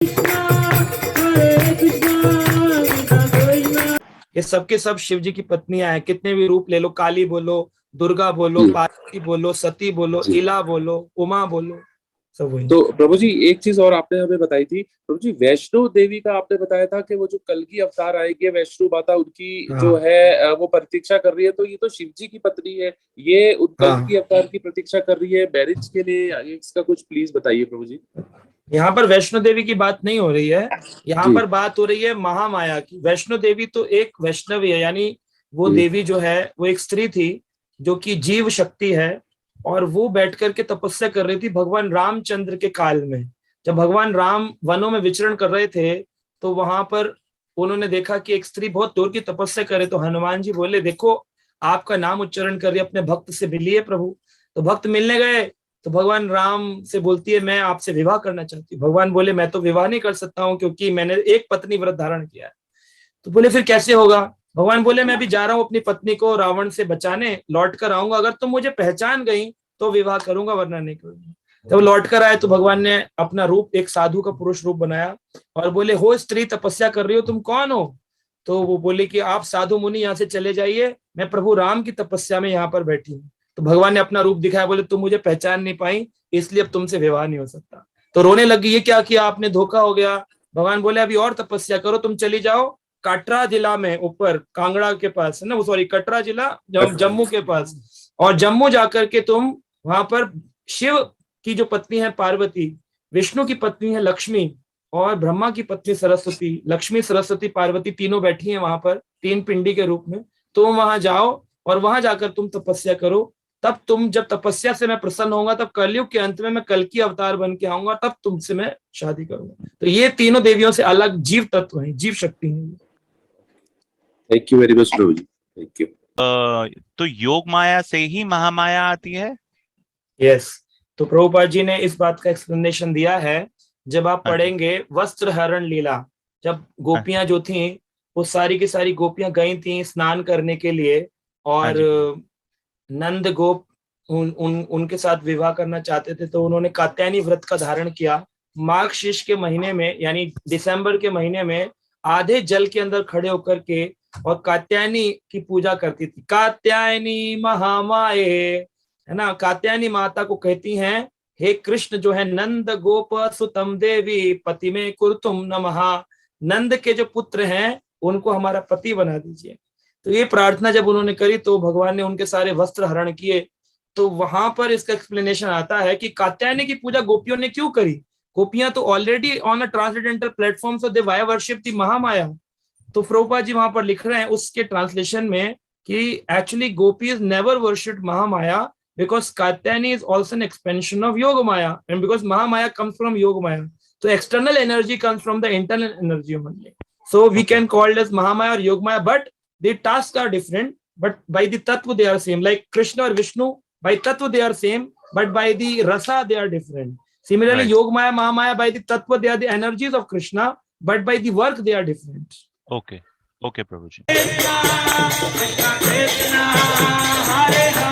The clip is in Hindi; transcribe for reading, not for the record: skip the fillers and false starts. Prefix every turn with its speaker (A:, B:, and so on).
A: ये सबके सब शिव जी की पत्नियां हैं। कितने भी रूप ले लो, काली बोलो, दुर्गा बोलो, पार्वती बोलो, सती बोलो, इला बोलो, उमा बोलो, सब वही।
B: तो प्रभु जी एक चीज और आपने हमें बताई थी प्रभु जी, वैष्णो देवी का आपने बताया था कि वो जो कल की अवतार आएगी वैष्णो माता, उनकी जो
A: हाँ
B: है वो प्रतीक्षा कर रही है, तो ये तो शिव जी की पत्नी है, ये उन कल की
A: हाँ।
B: अवतार की प्रतीक्षा कर रही है मैरिज के लिए, इसका कुछ प्लीज बताइए प्रभु जी।
A: यहाँ पर वैष्णो देवी की बात नहीं हो रही है, यहाँ
B: जी
A: पर बात हो रही है महामाया की। वैष्णो देवी तो एक वैष्णवी है, यानी वो
B: जी
A: देवी जो है वो एक स्त्री थी जो कि जीव शक्ति है, और वो बैठ करके तपस्या कर रही थी भगवान रामचंद्र के काल में। जब भगवान राम वनों में विचरण कर रहे थे तो वहां पर उन्होंने देखा कि एक स्त्री बहुत दूर की तपस्या करे, तो हनुमान जी बोले देखो आपका नाम उच्चारण कर रही है, अपने भक्त से मिलिए प्रभु। तो भक्त मिलने गए, तो भगवान राम से बोलती है मैं आपसे विवाह करना चाहती हूँ। भगवान बोले मैं तो विवाह नहीं कर सकता हूँ क्योंकि मैंने एक पत्नी व्रत धारण किया है। तो बोले फिर कैसे होगा? भगवान बोले मैं अभी जा रहा हूँ अपनी पत्नी को रावण से बचाने, लौट कर आऊंगा, अगर तुम मुझे पहचान गई तो विवाह करूंगा वरना नहीं करूंगा। जब लौट कर आए तो भगवान ने अपना रूप एक साधु का पुरुष रूप बनाया और बोले हो स्त्री तपस्या कर रही हो, तुम कौन हो? तो वो बोले कि आप साधु मुनि यहाँ से चले जाइए, मैं प्रभु राम की तपस्या में यहाँ पर बैठी हूँ। तो भगवान ने अपना रूप दिखाया, बोले तुम मुझे पहचान नहीं पाई इसलिए अब तुमसे विवाह नहीं हो सकता। तो रोने लगी, ये क्या किया आपने, धोखा हो गया। भगवान बोले अभी और तपस्या करो, तुम चली जाओ कटरा जिला में, ऊपर कांगड़ा के पास है ना, सॉरी कटरा जिला जम्मू के पास, और जम्मू जाकर के तुम वहां पर शिव की जो पत्नी है पार्वती, विष्णु की पत्नी है लक्ष्मी, और ब्रह्मा की पत्नी सरस्वती, लक्ष्मी सरस्वती पार्वती तीनों बैठी हैं वहां पर तीन पिंडी के रूप में, तुम वहां जाओ और वहां जाकर तुम तपस्या करो। तब तुम जब तपस्या से मैं प्रसन्न होऊंगा तब कलयुग के अंत में मैं कल की अवतार बन के आऊंगा, तब तुमसे मैं शादी करूंगा। तो ये तीनों देवियों से अलग जीव तत्व हैं, जीव शक्ति है।
B: Thank you very much Prabhu ji, thank you.
C: तो योग माया से ही महामाया आती है?
A: यस, तो प्रभुपाद जी ने इस बात का एक्सप्लेनेशन दिया है। जब आप
C: हाँ जी,
A: पढ़ेंगे वस्त्र हरण लीला, जब
C: हाँ
A: गोपियां जो थी वो सारी की सारी गोपियां गई थी स्नान करने के लिए,
C: हाँ
A: और
C: जी,
A: नंद गोप उनके साथ विवाह करना चाहते थे, तो उन्होंने कात्यायनी व्रत का धारण किया। माघ शीर्ष के महीने में यानी दिसंबर के महीने में आधे जल के अंदर खड़े होकर के और कात्यायनी की पूजा करती थी। कात्यायनी महामाये, है ना, कात्यायनी माता को कहती हैं हे कृष्ण जो है नंद गोप सुतम देवी पति में कुरुतुम नमः, नंद के जो पुत्र हैं उनको हमारा पति बना दीजिए। तो ये प्रार्थना जब उन्होंने करी तो भगवान ने उनके सारे वस्त्र हरण किए। तो वहां पर इसका एक्सप्लेनेशन आता है कि कात्यायनी की पूजा गोपियों ने क्यों करी। गोपियां तो already on a transcendental platform, so they via worship the Mahamaya. तो प्रभुपाद जी वहां पर लिख रहे हैं उसके ट्रांसलेशन में कि actually gopis never worshipped Mahamaya because Katyayani is also an expansion of Yoga Maya, and because Mahamaya comes from Yoga Maya, so external energy comes from the internal energy only. So we
C: okay,
A: can call it as Mahamaya or Yoga Maya, but the tasks are different, but by the tattva they are same. Like Krishna or Vishnu, by tattva they are same, but by the rasa they are different. Similarly,
C: right,
A: Yoga Maya, Mahamaya, by the tattva they are the energies of Krishna, but by the work they are different.
C: Okay, okay Prabhu ji.
A: Krishna, Krishna, Hare Hare.